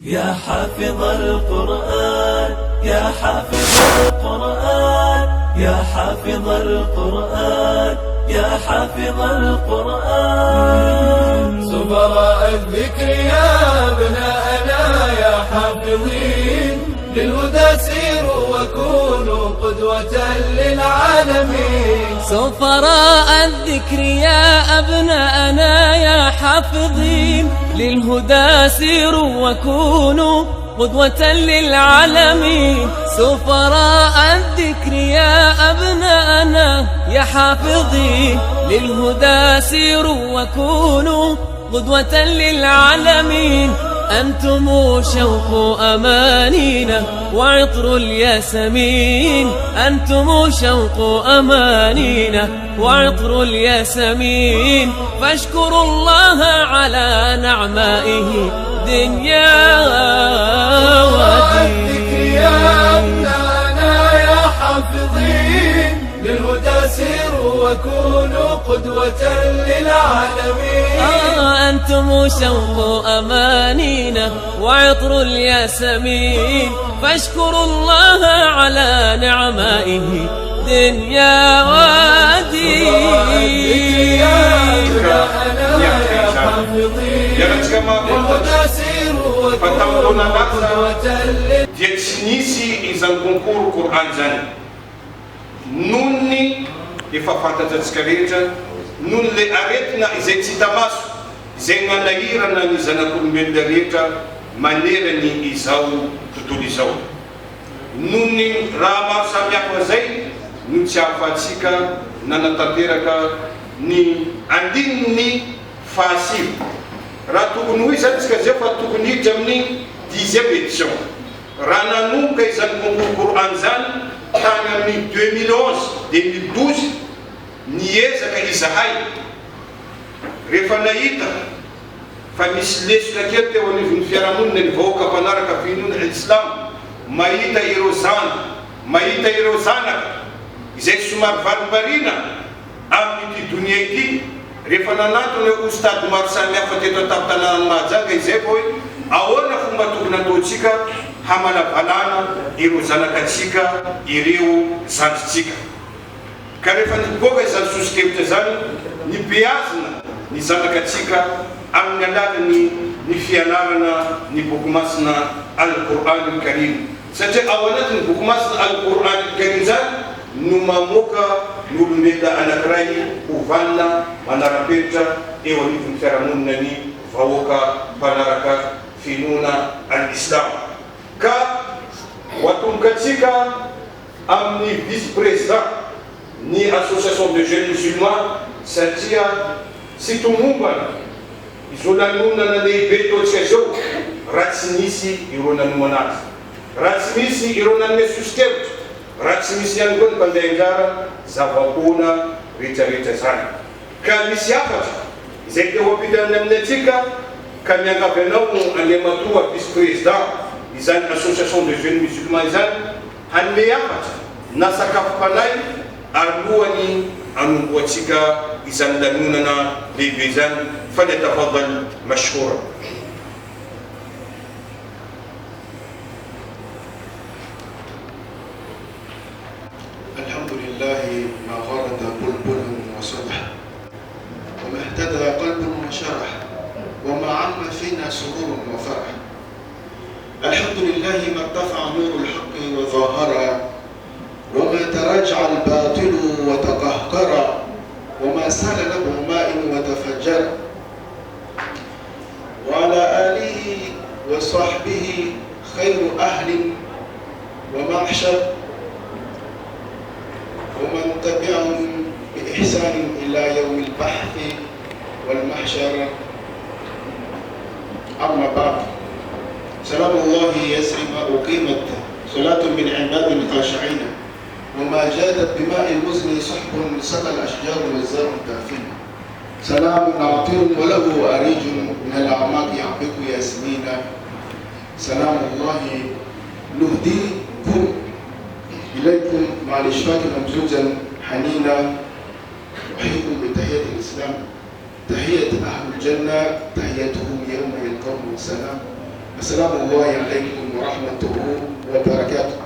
يا حافظ القرآن يا حافظ القرآن يا حافظ القرآن يا حافظ القرآن. سفراء الذكر يا أبناءنا يا حافظين للهدى سيروا وكونوا قدوة للعالمين. سفراء الذكر يا أبناءنا يا حافظين للهدى سيروا وكونوا قدوة للعالمين. سفراء الذكر يا أبناءنا يا حافظين للهدى سيروا وكونوا قدوة للعالمين. أنتم شوق أمانينا وعطر الياسمين. أنتم شوق أمانينا وعطر الياسمين. فاشكروا الله على نعمائه دنيا ودين. يا أبناءنا يا حافظين للهدى سيروا وكونوا قدوة للعالمين. أنتم شوق أمانينا وعطر الياسمين. فاشكروا الله على نعمائه دنيا ودين. يا أبناءنا يا حافظين للهدى سيروا وكونوا قدوة dia tsy nisy izany concours Coran zany noho ny efa fantatsika rehetra noho le aretina izay tsy hita maso izay manahirana ny zanak'olombelona rehetra manerany izao tontolo izao. Noho ny raha maro samihafa zay no tsy ahafahantsika nanatanteraka ny andininy fahasivy. Raha tokony hoy zany tsika zay fa tokony hiditra amin'ny 10e édition. Raha nanomboka izany concours Coran zany tany amin'ny 2011-2012 niezaka izahay rehefa nahita fa misy lesona kely teo anivon'ny fiarahamonina ny vahoaka mpanaraka finoana islam mahita ireo zana mahita ireo zanaka izay somary varimarina amin'ity donia ity. Rehefa nanatony ostady maro samihafa teto an-tampon-tanàna Mahajanga izay hoe ahoana fomba tokony ataontsika hamalavalana ireo zanakatsika ireo zandritsika. Ka rehefa niboaka izany sosokevitra zany nibeazina ny zanakatsika amin'ny alalan'ny ny fianarana ny boky masina Al-Qur'an Al-Karim. Satria ao anatin'ny boky masina Al-Qur'an Al-Karim zany no mamoaka ny olombelona anankiray ovanina manara-penitra eo anivon'ny fiarahamonina ny vahoaka mpanaraka finoana al-Islam. Ka hoatombokatsika amin'ny vice-président ny association de jeunes musulmans satria sy tomombana izao lanonana lehibe taontsika zao raha tsy nisy ireo nanomana azy, raha tsy misy ireo nanome sosokevitra, raha tsy misy ihany koa ny mpandeha anjara zavaboana rehetrarehetra zany. Ka misy hafatra izay teo ampitany amin'ny atsika ka miangavy anao andriamatoa vice-président izany association de jeunes musulmans izany hanome hafatra na sakafom-panay alohany anomboatsika izany lanonana lehibe izany. falyatafadal mashkoura. الحمد لله ما غرد بلبل وصبح وما اهتدى قلب وشرح وما عم فينا سرور وفرح. الحمد لله ما ارتفع نور الحق وظاهر وما تراجع الباطل وتقهقر وما سال له ماء وتفجر. وعلى آله وصحبه خير أهل ومعشر ومن تبعهم بإحسان إلى يوم البحث والمحشر. أما بعد، سلام الله يسري ما أقيمت صلاة من عباد الخاشعين وما جادت بماء المزن صحب سقى الأشجار والزرع كافين. سلام عطر وله أريج من الأعماق يعبق ياسمينا. سلام الله نهديكم إليكم مع الإشفاق ممزوجا حنينا. أحييكم بتحية الإسلام، تحية أهل الجنة، تحيتهم يوم يلقون السلام. السلام الله عليكم ورحمته وبركاته.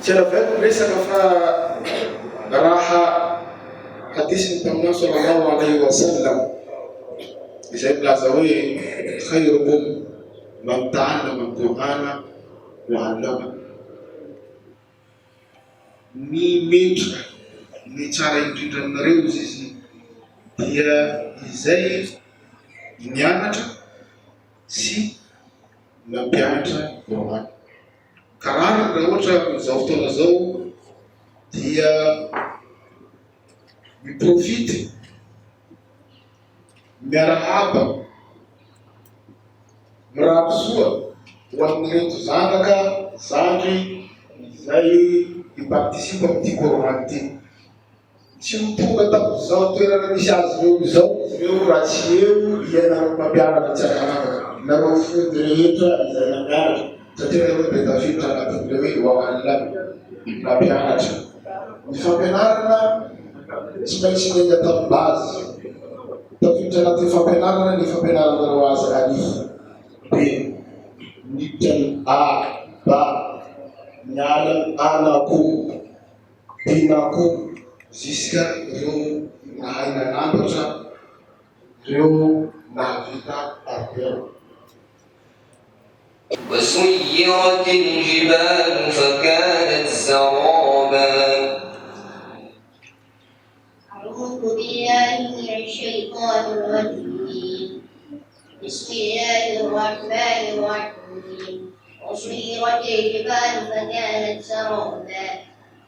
شرفت ليس كفا راحة حديث النبي صلى الله عليه وسلم بسيدنا زوي خيركم من تعلم القرآن وعلمه. Ni mitra ni tsara indrindranareo izy dia izay nianatra sy nampianatra Qur'an. Karaha raha ohatra izao fotoana zao dia miprofity miarahaba mirahaba soa ho amin'ireto zanaka zandry izay ipartisipa amin'ity Qur'an ity. Tsy mitonga tam'izao toerana misy azy ireo izao, ireo raha tsy eo ianareo mampianatra tsara nareo fody rehetra izay nampianatra satria nareo be tafiditra anatin'ireo hoe wa'allama nampianatra. Ny fampianarana tsy maintsy neny tamin'ny base, tafiditra anatin'ny fampianarana ny fampianaranareo azy alif be nitany a ba nyalan anako binako jusqu'à ireo nahay nanambatra ireo nahavita arteo. وسيرت الجبال فكانت سرابا. أعوذ بالله من الشيطان الرجيم. بسم الله الرحمن الرحيم. وسيرت الجبال فكانت سرابا.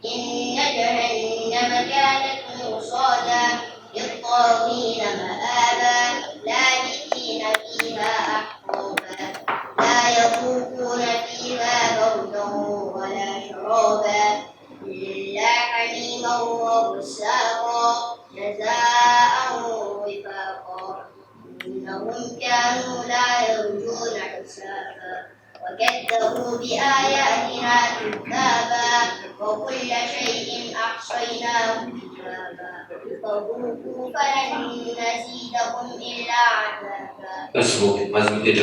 إن جهنم كانت مرصادا للطاغين مآبا لابثين فيها أحقابا لا يذوقون فيها بردا ولا شرابا إلا حميما وغساقا جزاء وفاقا إنهم كانوا لا يرجون حسابا وكذبوا بآياتنا كذابا وكل شيء أحصيناه كتابا فذوقوا فلن نزيدكم إلا عذابا. أسبوع ما زلت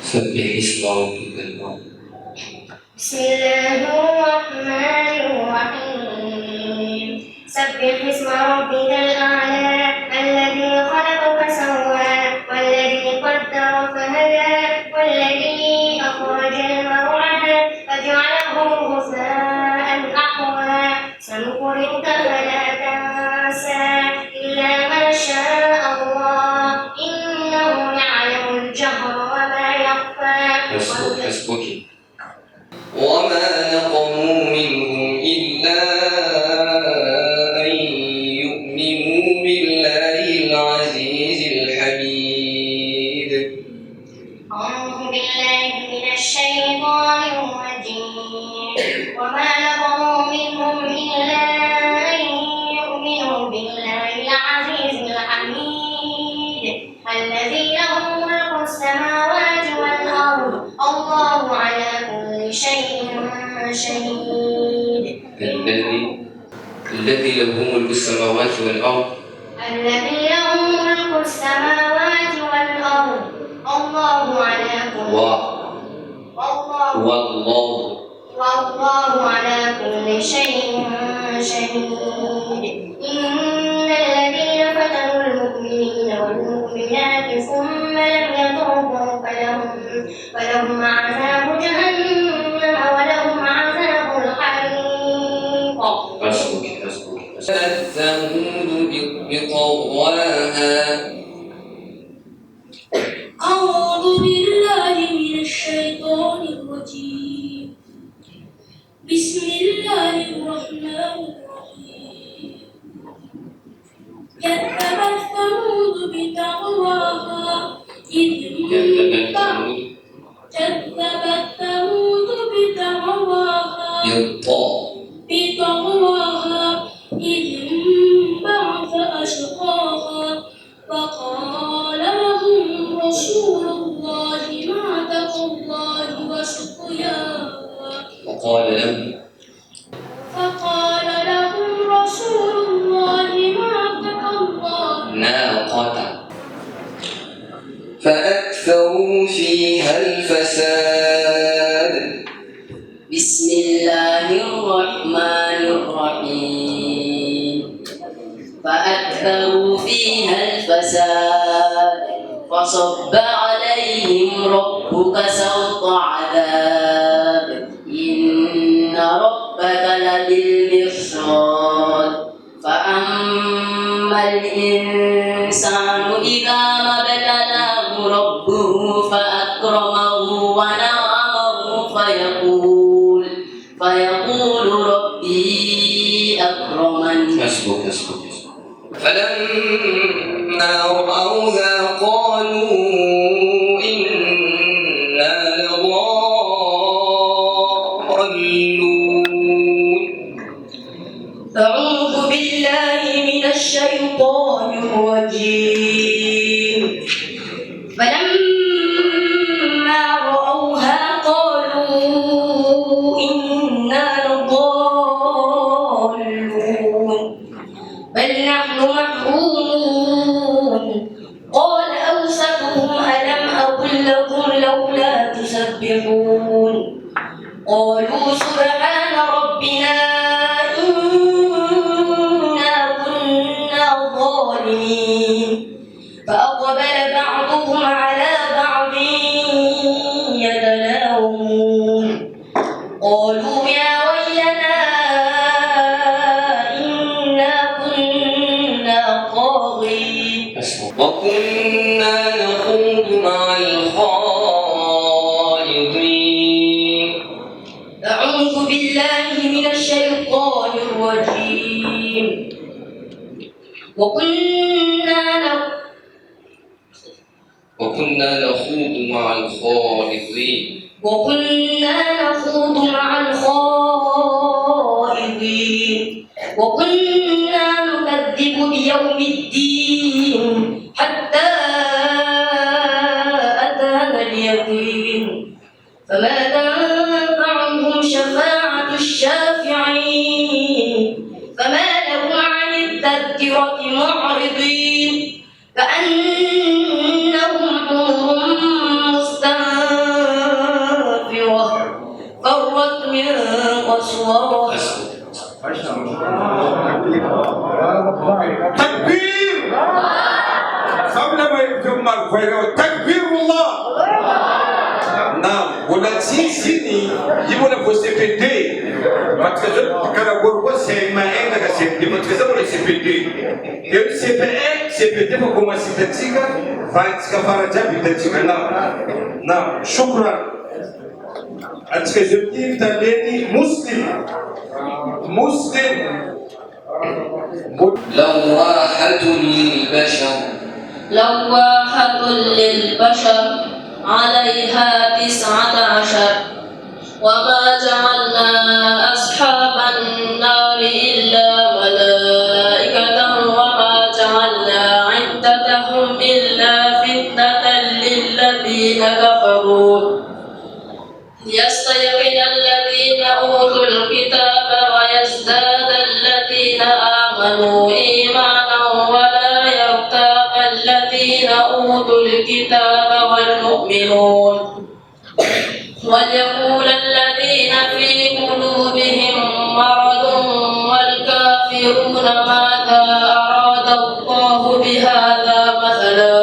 سبح اسم ربك الأعلى. بسم الله الرحمن الرحيم. سبح اسم ربك الأعلى الذي خلق فسوى والذي قدر فهدى والذي أخرج المرعى فجعله غثاء أحوى سنقرئك فلا تنسى إلا ما شاء الله إنه يعلم الجهر وما يخفى. حسبك. وما نقموا منهم إلا أن يؤمنوا بالله العزيز الحميد. أعوذ بالله من الشيطان الرجيم. وما نقموا منهم إلا أن يؤمنوا بالله العزيز الحميد الذي له ملك السماوات والأرض الله على كل شيء شهيد. الذي له ملك السماوات والأرض الذي له ملك السماوات والأرض الله على كل والله على كل شيء شهيد. إن الذين فتنوا المؤمنين والمؤمنات ثم لم يتوبوا فلهم عذاب جهنم ولهم عذاب الحريق. ثمود بطغواها. أعوذ بالله من الشيطان الرجيم. بسم الله الرحمن الرحيم. كذبت ثمود بطغواها إذ انبعث أشقاها فقال لهم رسول الله نعمة الله وسقياها فأكثروا فيها الفساد. بسم الله الرحمن الرحيم. فأكثروا فيها الفساد فصب عليهم ربك سوط عذاب إن ربك لبالمرصاد. فأما الإنسان إذا ما ابتلاه ربه فأكرمه ونعمه فيقول ربي أكرمن. فلما رأوها قالوا إنا لضالون. أعوذ بالله من الشيطان الرجيم. فلما رأوها قالوا إنا لضالون بل نحن محرومون. قال أوسطهم ألم أقل لكم لولا تسبحون. قالوا سبحان ربنا إنا كنا ظالمين. فأقبل بعضهم على بعض يتلاومون. قالوا يا ويلنا إنا كنا طاغين. وكنا نخوض مع الخائضين. أعوذ بالله من الشيطان الرجيم. وكنا نخوض مع الخائضين. وكنا نكذب بيوم الدين حتى أتانا اليقين. فما تنفعهم شفاعة الشافعين. فما لهم عن التذكرة معرضين كأنهم حمر مستنفرة فرت من قسورة. تكبير قبل ما يكون الخير تكبير الله. نعم ولا سيني يبغى CPD parce que quand on voit c'est main que c'est il faut que ça le CPD et CPD pour commencer تتيجا فايت كفارة بتتيجا. نعم شكرا. أتكلم تاني مسلم لواحة للبشر عليها 19. وما جعلنا أصحاب النار إلا ملائكة وما جعلنا عدتهم إلا فتنة للذين كفروا ليستيقن الذين أوتوا الكتاب ويزداد الذين آمنوا إيمانا ولا يرتاب الذين أوتوا الكتاب والمؤمنون. وليقول الذين في قلوبهم مرض والكافرون ماذا أراد الله بهذا مثلا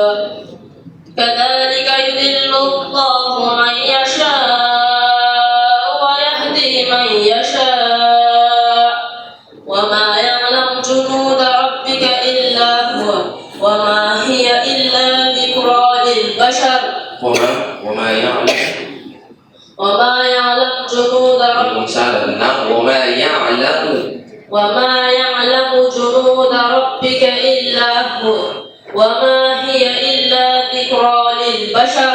كذلك يضل الله من يشاء ويهدي من يشاء وما يعلم جنود ربك إلا هو وما هي إلا ذكرى للبشر. وما يعلم جنود ربك إلا هو وما هي إلا ذكرى للبشر.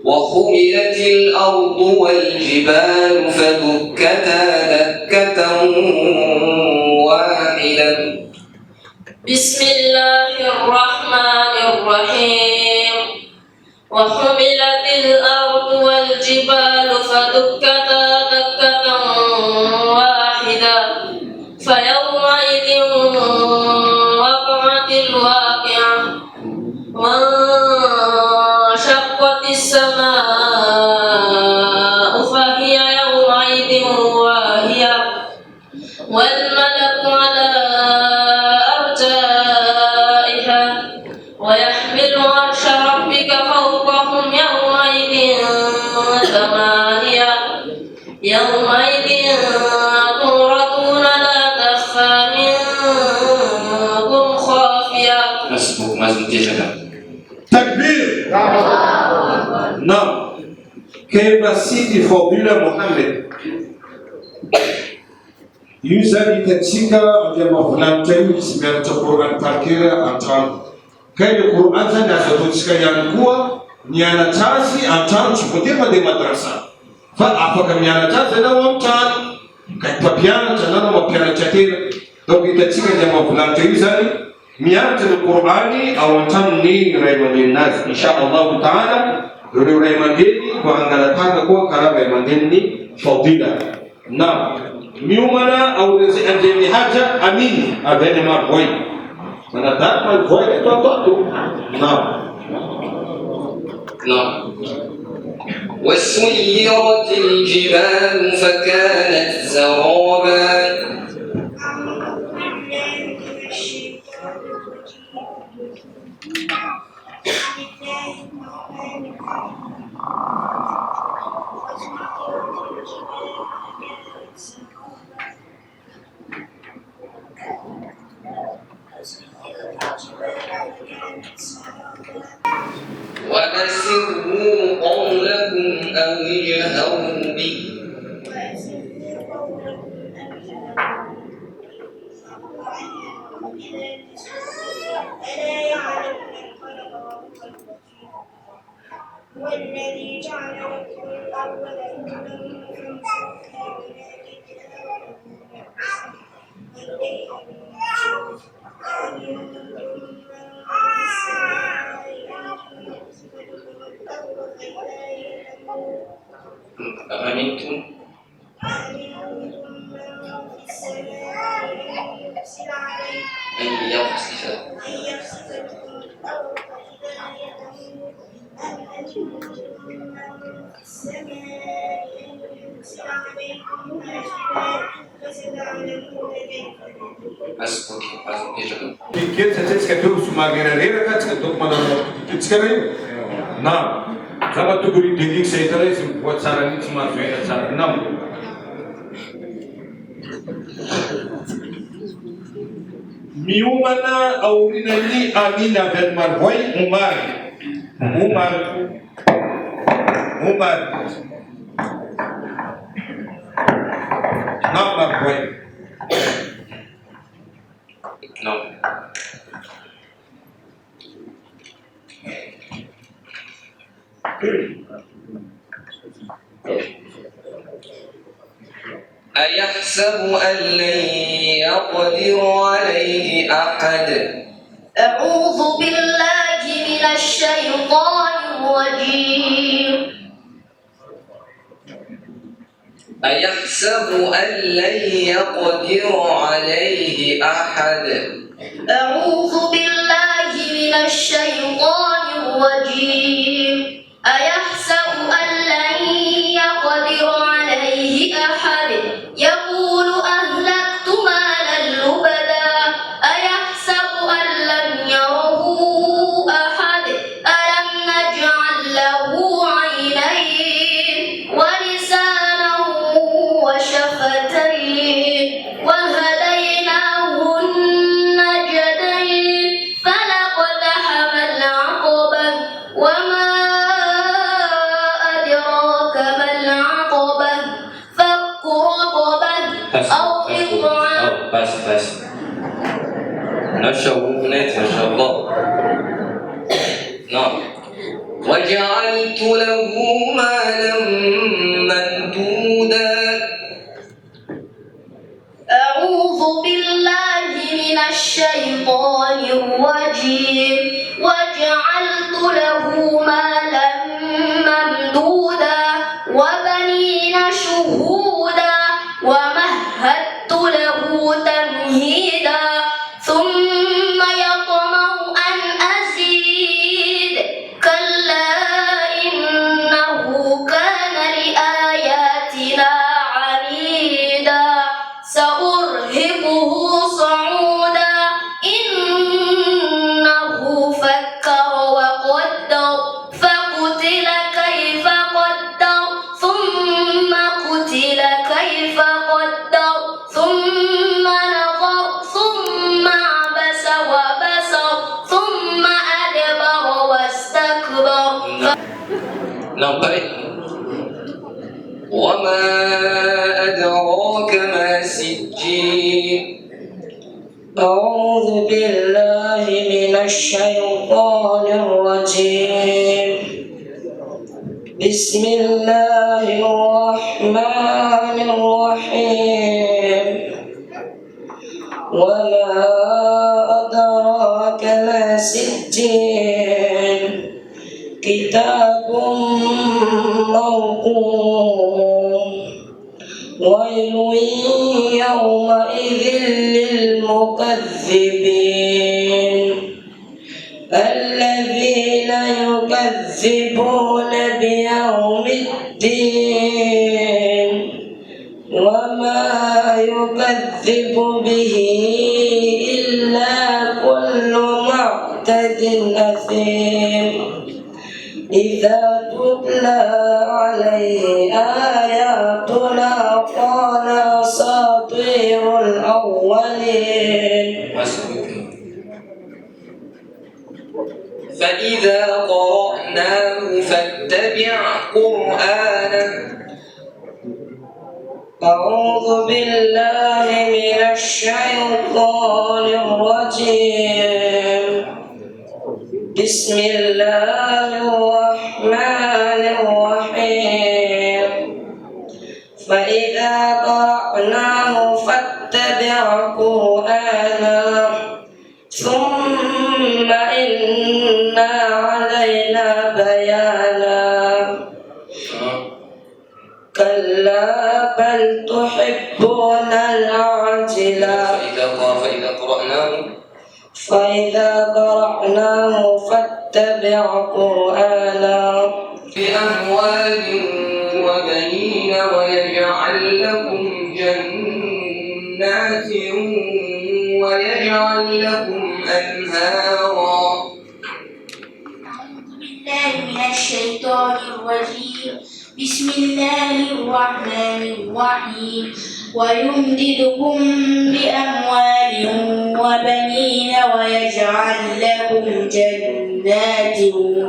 وحملت الأرض والجبال فدكتا دكة واحدة. بسم الله الرحمن الرحيم. وحملت الأرض والجبال فدكتا دكة واحدة فيومئذ وقعت الواقعة وانشقت السماء فهي يومئذ واهية والملك على أرجائها ويحمل عرش ربك فوقهم يومئذ ثمانية يومئذ تعرضون لا تخفى منكم خافية. حسبك ما زلت تكبير. نعم. كيف سيدي فضيلة محمد يوزاني تتسيكا عندما فلان تيو سمعت القرآن تركيا أنتان كيف القرآن زنا ستوسكا ينقوى نيانا تاسي أنتان شكوتيما دي مدرسة فأفكا نيانا تاسي نوامتان كيف بيانا تنانا وبيانا تكير دوكي تتسيكا عندما فلان تيو زاني ميات القرآن أو تمني ريمان الناس إن شاء الله تعالى ريمان ديني وأنغلتاك كوا كرا ريمان ديني فضيلة. نعم ميومنا أو رزي أنجمي حاجة أمين أبني ما بوي من أدات ما بوي لتوتو. نعم نعم. وسيرت الجبال فكانت سرابا وأسروا قولكم أو اجهروا به والذي جعل لكم الأرض أأمنتم أن يخسف بكم الأرض فإذا هي تمور أم أنتم من في السماء أن يرسل عليكم حاصبا فستعلمون كيف نذير. حسبك يجب كيف تتسكى توسو ما غير غير كاتسكى دوك مانا تتسكى. نعم كما تقولي ديك سيتريزم واتسارا نيتما فين اتسارا. نعم ميومنا أو رينالي أمينا بالمروي عمر نعم مروي. نعم. أيحسب أن لن يقدر عليه أحد. أعوذ بالله من الشيطان الرجيم. أيحسب أن لن يقدر عليه أحد. أعوذ بالله من الشيطان الرجيم. أيحسب أن لن يقدر عليه أحد يقول أهلكت مالا لبدا أيحسب أن لم يره أحد ألم نجعل له عينين ولسانا وشفتين وهديناه النجدين فلاقتحم العقبة وما أدراك ما العقبة فك رقبة أو إطعام. بس نشوفنات ما شاء الله. نعم. وجعلت له مالا ممدودا. أعوذ بالله من الشيطان الرجيم. وجعلت له مالا ممدودا وبنين شهودا ومهدت له تمهيدا ثم يطمع وما أدراك ما سجين أعوذ بالله من الشيطان الرجيم بسم الله الرحمن الرحيم وما أدراك ما سجين كتاب مرقوم ويل يومئذ للمكذبين الذين يكذبون بيوم الدين وما يكذب به إلا كل معتد أثيم إذا تتلى عليه آياتنا قال أساطير الأولين فإذا قرأناه فاتبع قرآنه أعوذ بالله من الشيطان الرجيم بسم الله الرحمن الرحيم فإذا قرأناه فاتبع قرآنه ثم إن علينا بيانا كلا بل تحبون العاجلة فإذا قرأناه فاتبع قرآنه بأموال وبنين ويجعل لكم جنات ويجعل لكم أنهارا أعوذ بالله من الشيطان الرجيم بسم الله الرحمن الرحيم ويمددكم بأموال وبنين ويجعل لكم جنات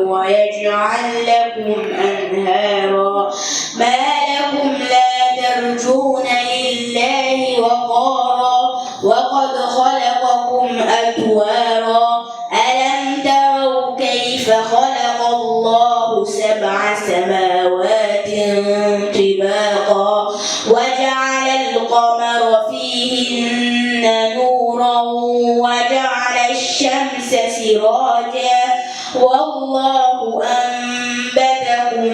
ويجعل لكم أنهارا ما لكم لا ترجون لله وقارا وقد خلقكم أطوارا ألم تروا كيف خلق الله 7 سماوات طباقا وجعل القمر فيهن نورا وجعل الشمس سراجا والله أنبتكم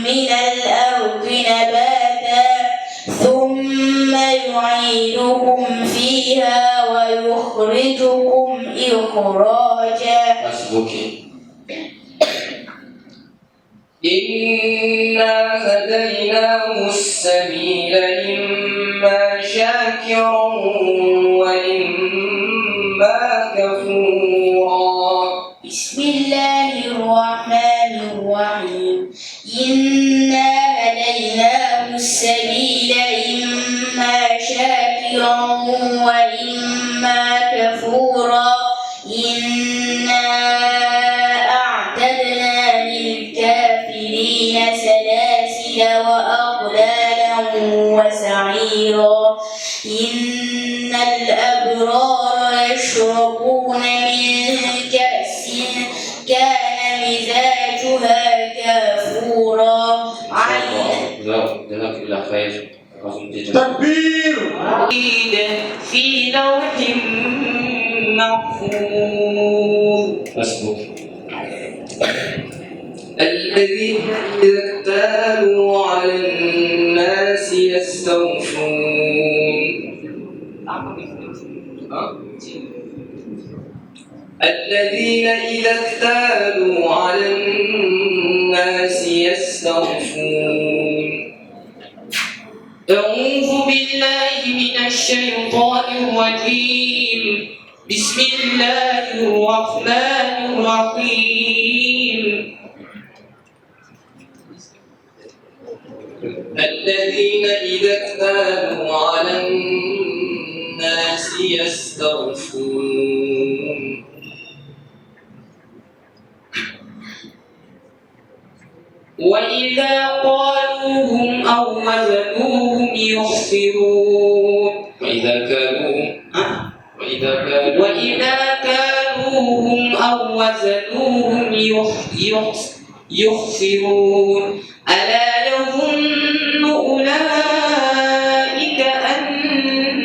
من الأرض نباتا ثم يعيدكم فيها ويخرجكم إخراجا إنا هديناه السبيل إما شاكرا وإما كفورا بسم الله الرحمن الرحيم إنا هديناه السبيل إما شاكرا وإما كفورا إنا أعتدنا للكافرين سلاسل وأغلالا وسعيرا إن الأبرار يشربون من كأس كان مزاجها كافورا جزاك الله خير تكبير في لوح محفوظ الذين إذا اكتالوا على الناس يستوفون الذين إذا اكتالوا على الناس يستوفون أعوذ بالله من الشيطان الرجيم بسم الله الرحمن الرحيم الذين إذا اكتالوا على الناس يستوفون وإذا قالوهم أو وزنوهم يخسرون وإذا كالوهم أو وزنوهم يخسرون ألا يظن أولئك أنهم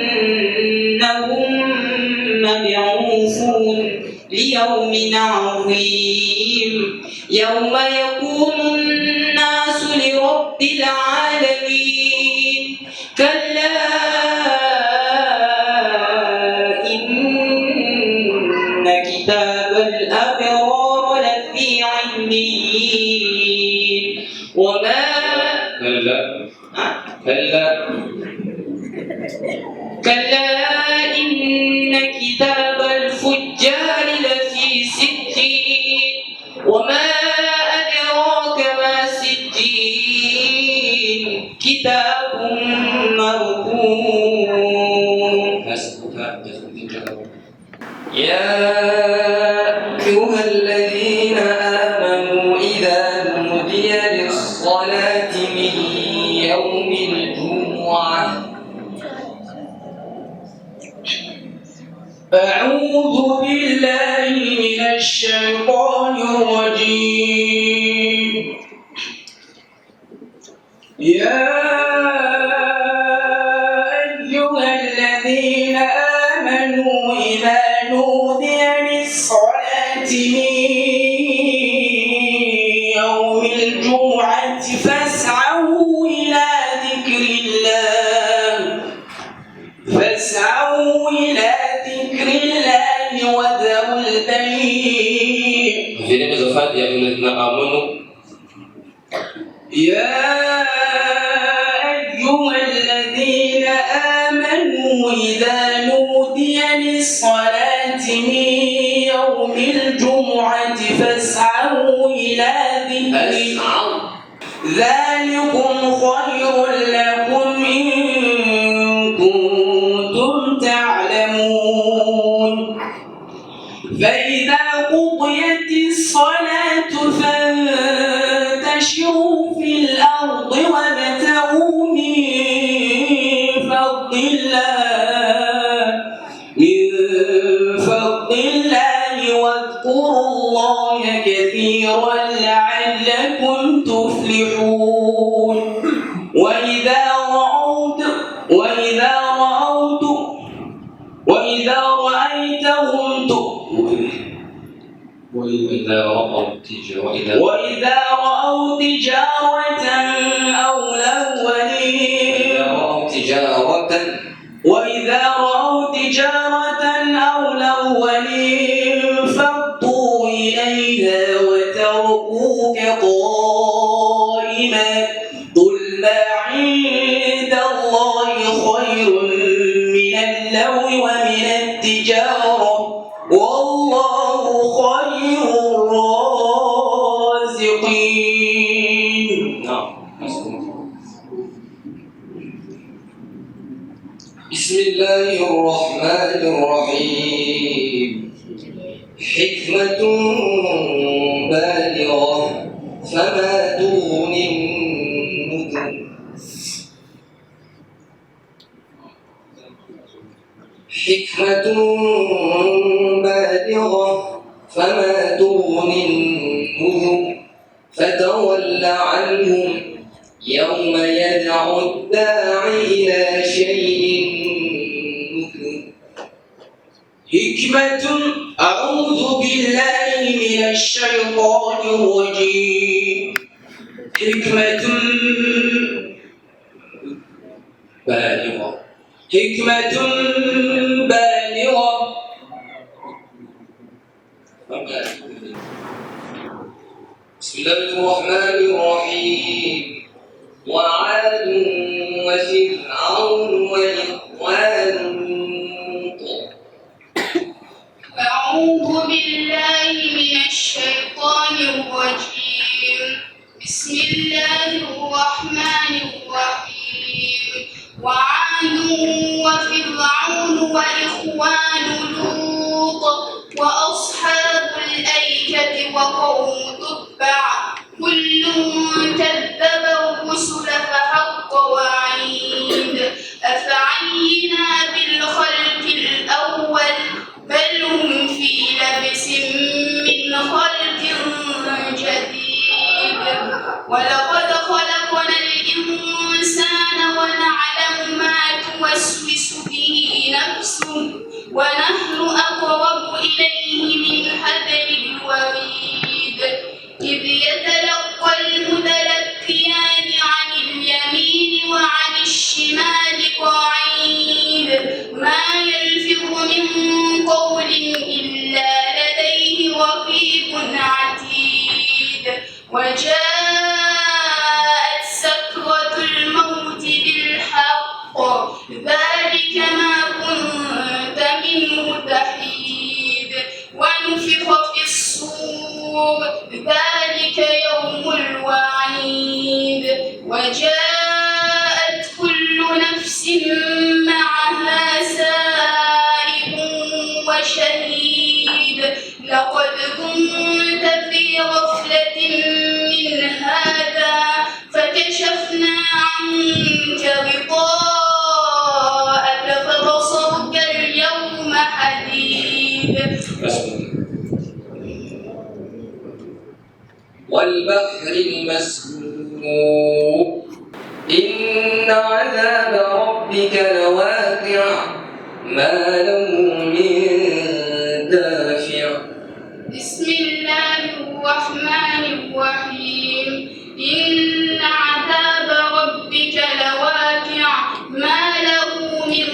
مبعوثون ليوم عظيم يوم يقوم الناس لرب العالمين كلا إن كتاب الأبرار لفي عليين وما كلا إن كتاب الفجار لفي سجين وما أدراك ما سجين كتاب مرقوم يا أيها الذين آمنوا إذا نودي للصلاة من يوم الجمعة أعوذ بالله من الشيطان الرجيم يا أيها الذين آمنوا إذا نودي للصلاة من يوم الجمعة فاسعوا إلى ذكر الله وذروا البيع يا أيها الذين آمنوا إذا نودي للصلاة من يوم الجمعة فاسعوا إلى ذكر ذلكم خير لكم إن كنتم تعلمون فإذا قضيت الصلاة فانتشروا في الأرض وابتغوا من فضل الله واذكروا الله كثيرا لعلكم تفلحون وإذا رأوا تجارة أو لهوا انفضوا إليها وتركوك قائما قل ما عند الله خير من اللهو ومن التجارة والله خير الرازقين. بسم الله الرحمن الرحيم حكمة بالغة فما تغني النذر حكمة بالغة فما تغني النذر فتول عنهم يوم يدعو الداعي إلى شيء نكر حكمة أعوذ بالله من الشيطان الرجيم حكمة بالغة بسم الله الرحمن الرحيم وعاد وفرعون وإخوان لوط أعوذ بالله من الشيطان الرجيم بسم الله الرحمن الرحيم وعاد وفرعون وإخوان لوط وأصحاب الأيكة وقوم تبع كل خلق جديد ولقد خلقنا الإنسان ونعلم ما توسوس به نفسه ونحن أقرب إليه من حبل الوريد إذ يتلقى المتلقيان عن اليمين وعن الشمال قعيد ما يلفظ من قول إلا لديه رقيب عتيد وجاءت سكرة الموت بالحق ذلك ما كنت منه تحيد ونفخ في الصور ذلك يوم الوعيد وجاءت كل نفس معها سائق وشهيد لقد كنت في غفلة من هذا فكشفنا عنك غطاءك فبصرك اليوم حديد والبحر المسجور إن عذاب ربك لواقع ما له من دافع بسم الله الرحمن الرحيم إن عذاب ربك لواقع ما له من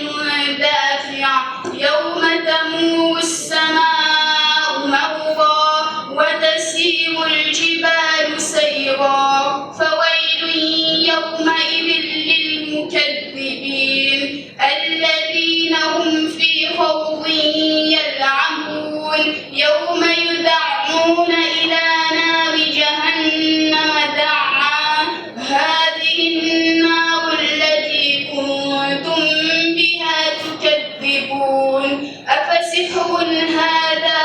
دافع يوم تمور السماء مورا وتسير الجبال سيرا فويل يومئذ للمكذبين الذين هم في خوض يلعبون يوم يدعون إلى نار جهنم دعا هذه النار التي كنتم بها تكذبون أفسحر هذا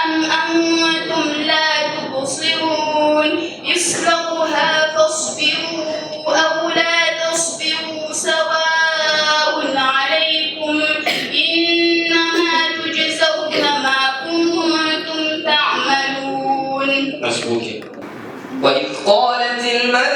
أم أنتم لا تبصرون اصلوها فاصبروا أو لا تصبروا سواء عليكم إنما تجزون ما كنتم تعملون. وإذ قالت الملائكة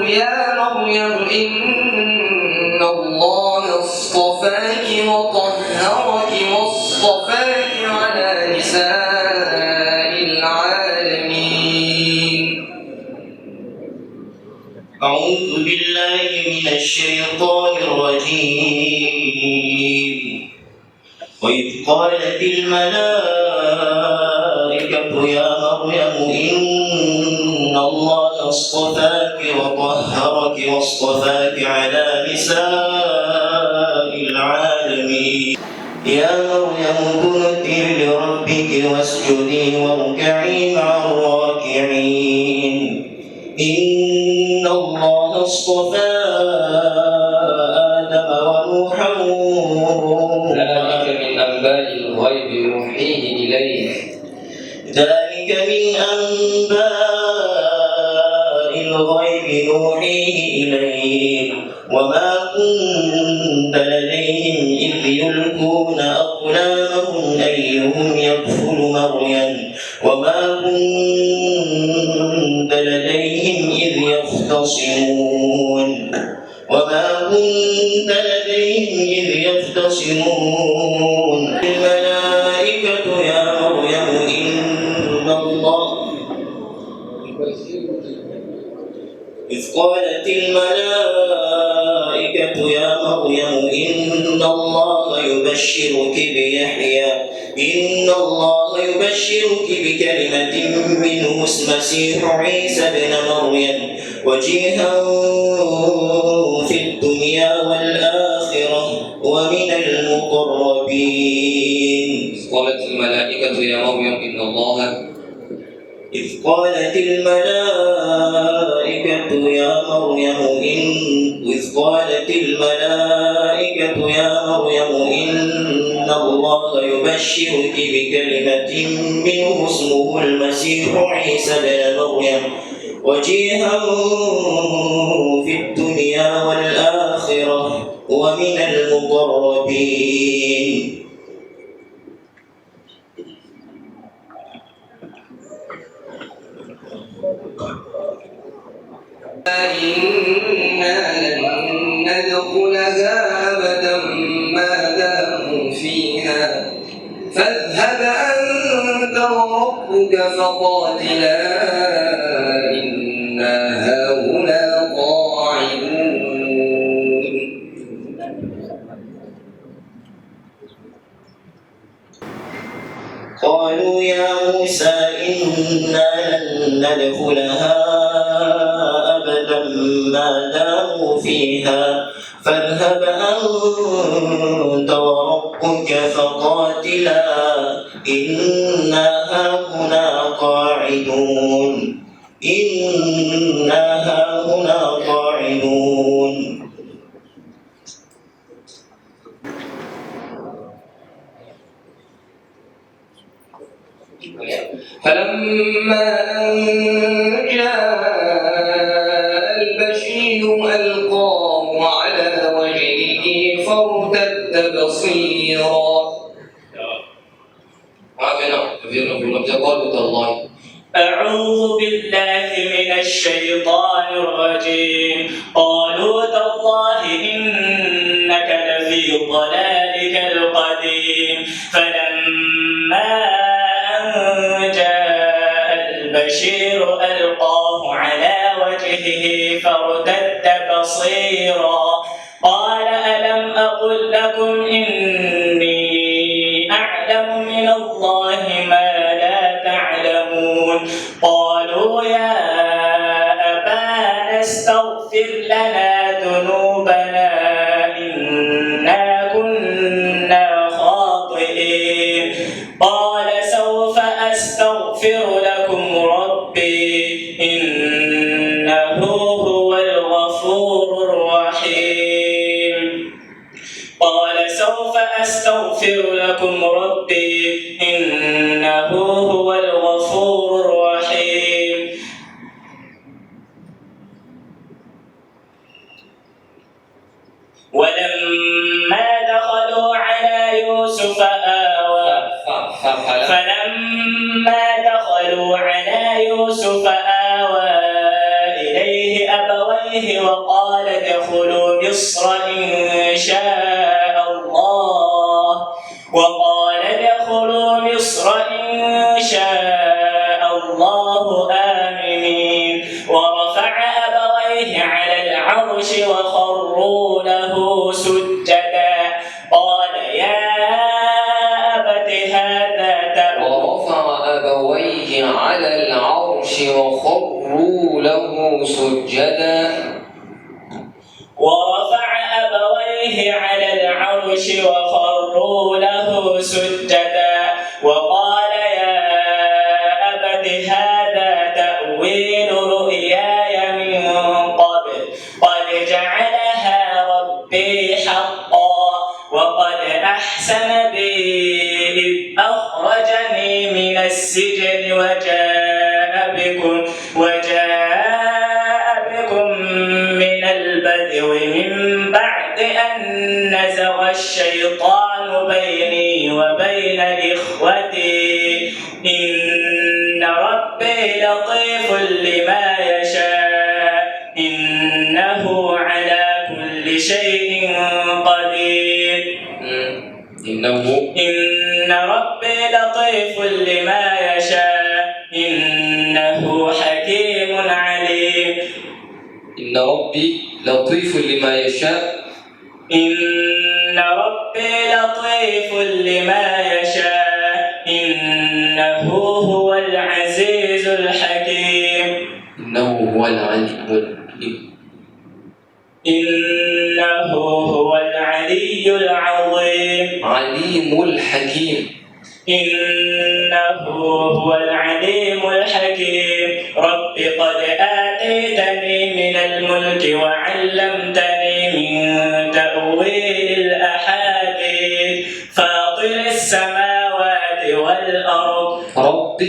يا مريم إن الله اصطفاك وطهرك واصطفاك على نساء العالمين. أعوذ بالله من الشيطان الرجيم. وإذ قالت الملائكة يا مريم إن الله اصطفاك وطهرك واصطفاك على نساء العالمين. يا مريم اقنتي لربك واسجدي واركعي مع الراكعين. إن الله اصطفى آدم ونوحا ذلك من أنباء الغيب نوحيه إليك. ذلك من أنباء الغيب نوحيه إليك وما كنت لديهم إذ يلقون أقلامهم أيهم يكفل مريم وما كنت لديهم إذ يختصمون الملائكة يا مريم إن الله إذ قالت الملائكة يا مريم إن الله يبشرك بكلمة منه اسمه المسيح عيسى بن مريم وجيها في الدنيا والآخرة ومن المقربين. قالت الملائكة يا مريم إن الله إذ قالت الملائكة يا مريم إن الله يبشرك بكلمة منه اسمه المسيح عيسى بن مريم وجيها في الدنيا والآخرة ومن المقربين. إنا لن ندخلها أبدا ما داموا فيها فاذهب أنت وربك فقاتلا إنا هاهنا قاعدون. قالوا يا موسى إنا لن ندخلها أبدا ما داموا فيها فاذهب أنت وربك فقاتلا إنا هاهنا قاعدون. إنا هاهنا قاعدون. فلما أن جاء البشير ألقاه على وجهه فارتد بصيرا. أعوذ بالله من الشيطان الرجيم. قالوا تالله إنك لفي ضلالك القديم. فلما أن جاء البشير ألقاه على وجهه فارتد بصيرا قال ألم أقل لكم إني أعلم من الله ما لا تعلمون. قالوا يا أبانا استغفر لنا ذنوبنا إنا كنا خاطئين. قال سوف أستغفر لكم ربي إنه هو الغفور الرحيم. قال سوف أستغفر لكم ربي إنه هو الغفور الرحيم. ولما دخلوا على يوسف فلما دخلوا على يوسف آوى إليه أبويه وقال ادخلوا مصر إن شاء الله آمنين. ورفع أبويه على العرش وخروا له سجدا قال يا أبت هذا تأويل. ورفع أبويه على العرش وخروا له سجدا. ورفع أبويه على العرش وخروا له سجدا وقال يا أبت هذا تأويل رؤياي من قبل قد جعلها ربي حقا وقد أحسن بي إذ أخرجني من السجن وجاء بكم من البدو من بعد أن نزغ الشيطان بيني وبين إخوتي إن ربي لطيف لما يشاء إنه على كل شيء قدير. إن ربي لطيف لما يشاء إنه حكيم عليم. إن ربي لطيف لما يشاء. إن ربي لطيف لما يشاء إنه هو العزيز الحكيم. إنه هو العلي الحكيم. إنه هو العلي العظيم. عليم الحكيم. إنه هو العليم الحكيم. رب قد آتيتني من الملك وعلمتني من تأويل الأحاديث فاطر السماوات والأرض. رب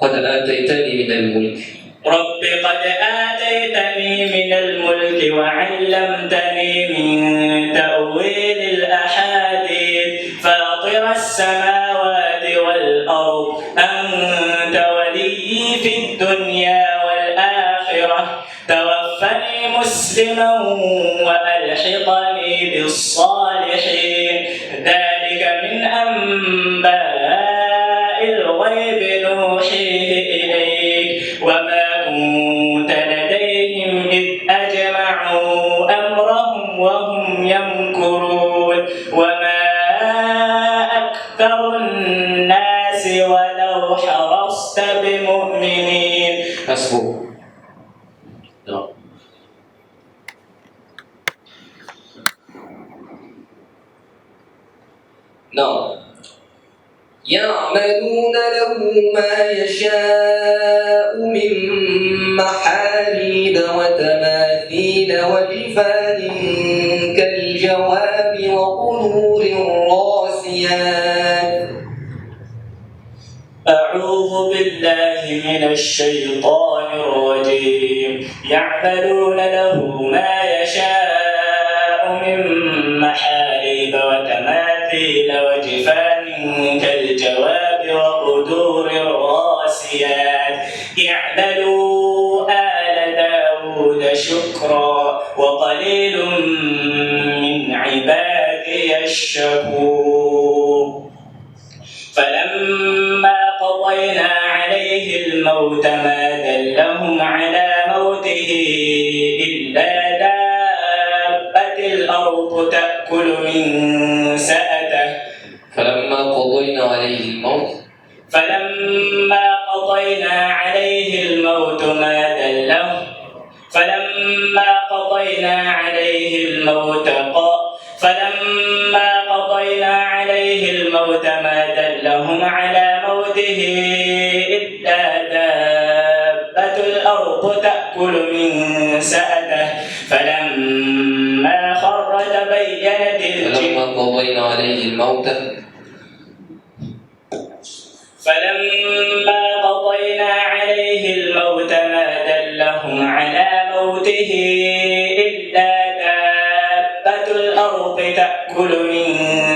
قد آتيتني من الملك. رب قد آتيتني من الملك وعلمتني من تأويل الأحاديث فاطر السماوات والأرض أنت ولي في الدنيا والآخرة مسلما وألحقني بالصالحين ذلك من أنباء الغيب نوحيه إليك وما كنت لديهم إذ أجمعوا أمرهم وهم يمكرون وما أكثر الناس ولو حرصت بمؤمنين. حسبك. يعملون له ما يشاء من محاريب وتماثيل وجفان كالجواب وقدور الراسيات. أعوذ بالله من الشيطان الرجيم. يعملون له ما يشاء من محاريب وتماثيل وجفان كالجواب وقدور الراسيات. اعملوا آل داود شكرا وقليل من عبادي الشكور. فلما قضينا عليه الموت ما دلهم على موته إلا دابة الأرض تأكل من سأته. فلما قضينا عليه الموت ما دلهم على موته إلا دابة الأرض تأكل من سأته. فلما خر تبينت الجن فلما قضينا عليه الموت ما دلهم على موته إلا دابة الأرض تأكل من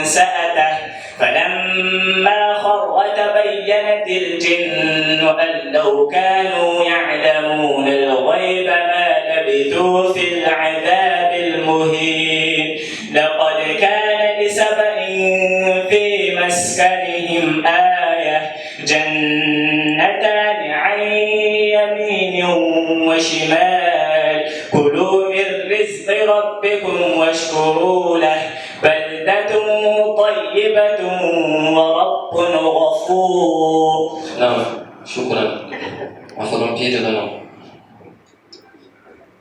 سأته. فلما خر تبينت الجن أن لو كانوا يعلمون الغيب ما لبثوا في العذاب المهين. لقد كان لسبأ في مسكنهم آية جنتان عن يمين وشمال كلوا من رزق ربكم واشكروا له بلدة طيبة ورب غفور. نعم شكرا. عفوا كيف لنا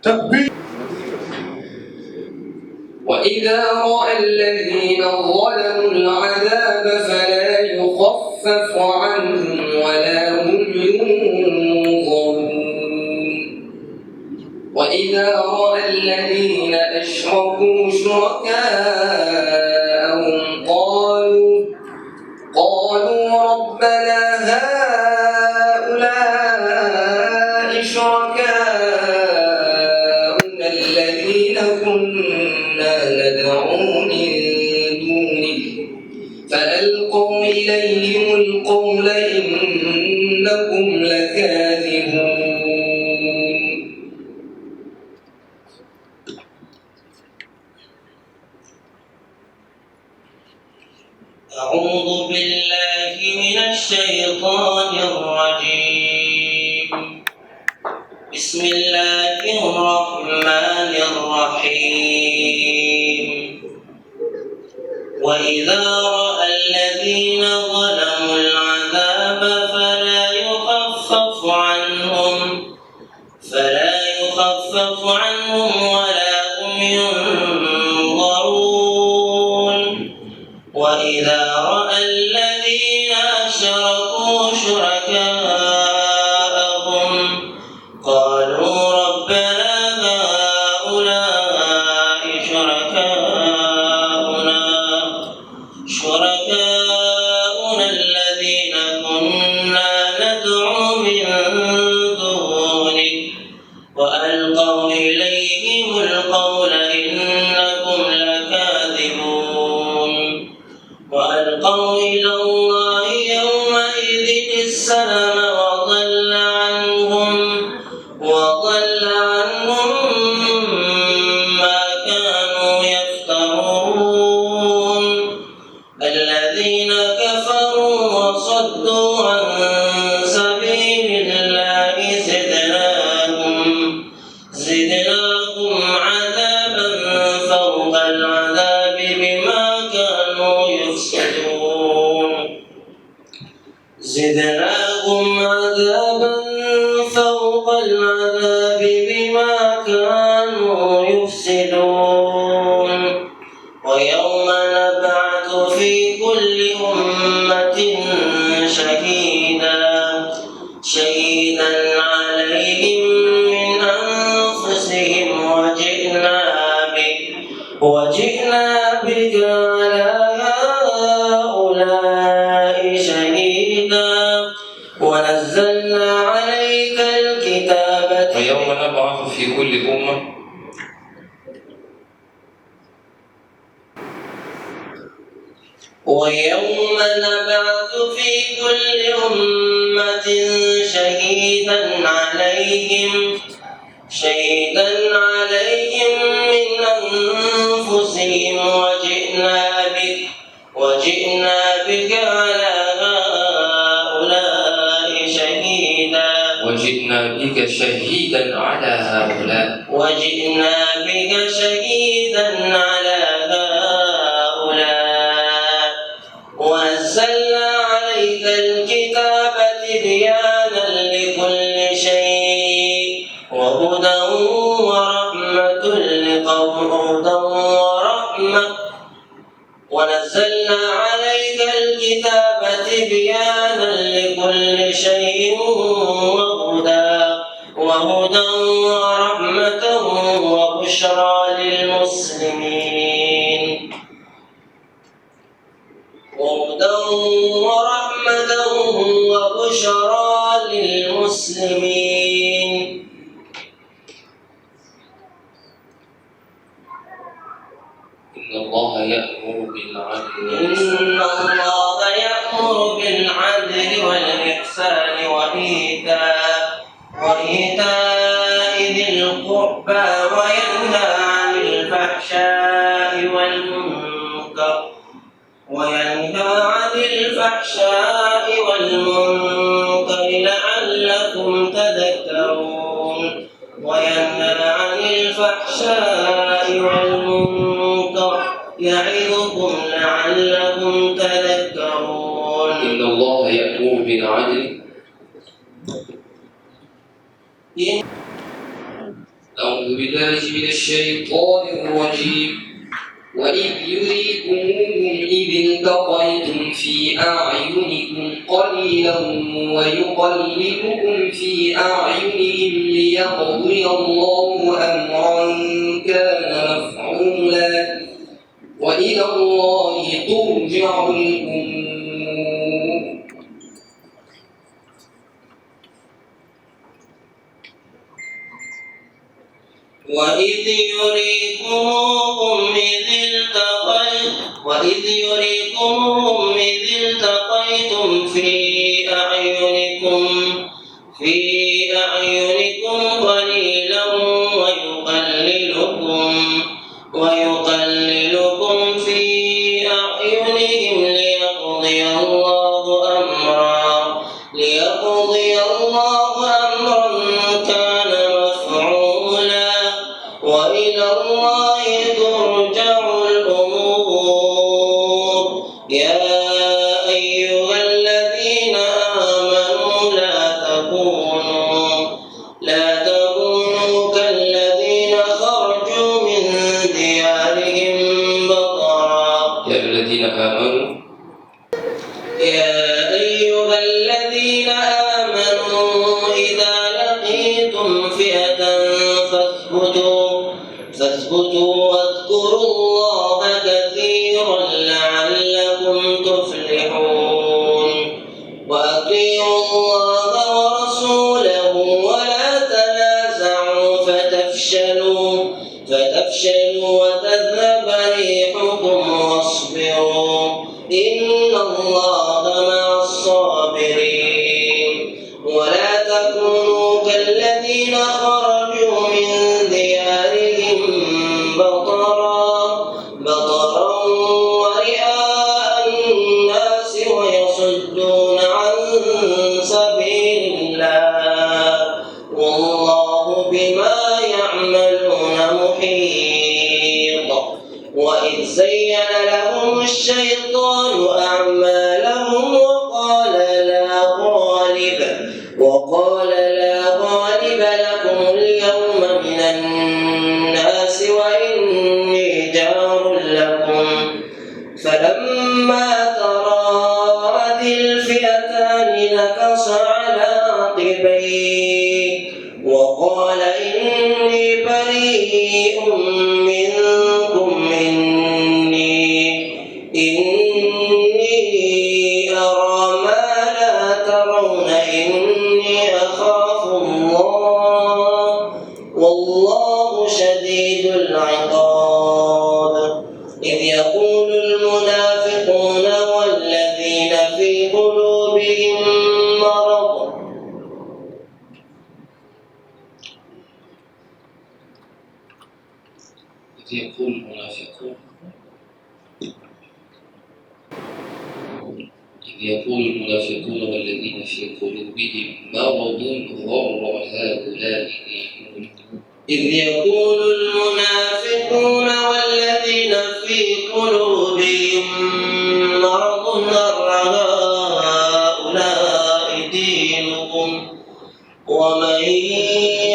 تكبير. وإذا رأى الذين ظلموا العذاب فلا يخفف عنهم ولا هم ينظرون. وإذا رأى الذين أشركوا شركاءهم قالوا ربنا هؤلاء شركاؤنا الذين كنا ندعو من دونه فألقوا إليهم القول إنكم لكاذبون. أعوذ بالله من الشيطان الرجيم. بسم الله الرحمن الرحيم. وإذا رأى الذين ظلموا العذاب فلا يخفف عنهم ولا هم ينظرون. وإذا رأى الذين أشركوا شركاءهم قالوا ربنا هؤلاء شركاؤنا الذين كنا ندعو من دونك وألقوا إليهم القول إنكم لكاذبون. وألقوا إلى الله يومئذ السلام وضل عنهم وصدوا عن سبيل الله زدناهم عذابا فوق العذاب بما كانوا يفسدون زدناهم عذابا فوق العذاب بما كانوا يفسدون ويوم نبعث في كل أمة شهيدا عليهم من أنفسهم وجئنا بك على هؤلاء شهيدا ونزلنا عليك الكتاب ويوم نبعث في كل أمة ويوم نبعث في كل أمة شهيدا عليهم من أنفسهم وجئنا بك على هؤلاء شهيدا وجئنا بك شهيدا على هؤلاء ونزلنا عليك الكتاب تبيانا لكل شيء وهدى ورحمة ونزلنا عليك الكتاب تبيانا لكل شيء وهدى ورحمة وبشرى للمسلمين إن الله يأمر بالعدل والإحسان وإيتاء ذي القربى وينهى عن الفحشاء والمنكر لعلكم تذكرون يعظكم لعلكم تذكرون إن الله يأمر بالعدل أعوذ بالله من الشيطان الرجيم وإذ يريكموهم إذ التقيتم في أعينكم قليلا ويقللكم في أعينهم ليقضي الله أمرا كان مفعولا وإلى الله ترجع الأمور وإذ يريكموهم إذ التقيتم في أعينكم قليلا ويقللكم في أعينهم ليقضي الله أمرا كان مفعولا وإلى الله ترجع الأمور يا أيها الذين آمنوا لا تكونوا كالذين خرجوا من ديارهم بطرا يا أيها الذين آمنوا إذا لقيتم فئة فاثبتوا واذكروا الله كثيرا لعلكم تفلحون وأطيعوا الله ورسوله ولا تنازعوا فتفشلوا وتذهب ريحكم واصبروا إن الله مع الصابرين ولا تكونوا كالذين خرجوا من ديارهم بطرا ورئاء الناس ويصدون عن خصلتان نكص على عقبيه وقال إني بريء منكم إني أرى ما لا ترون إني أخاف الله والله شديد العقاب إذ يقول المنافقون والذين في قلوبهم مرض إذ يقول المنافقون والذين في قلوبهم مرض غر هؤلاء دينهم إذ يقول المنافقون والذين في قلوبهم مرض غر هؤلاء دينهم ومن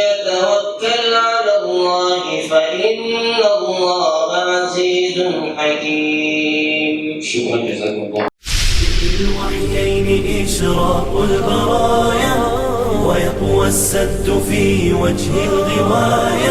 يتوكل على الله فإن الله عزيز حكيم. شكرا جزاكم الله. بالوحيين إشراق البرايا ويقوى السد في وجه الغواية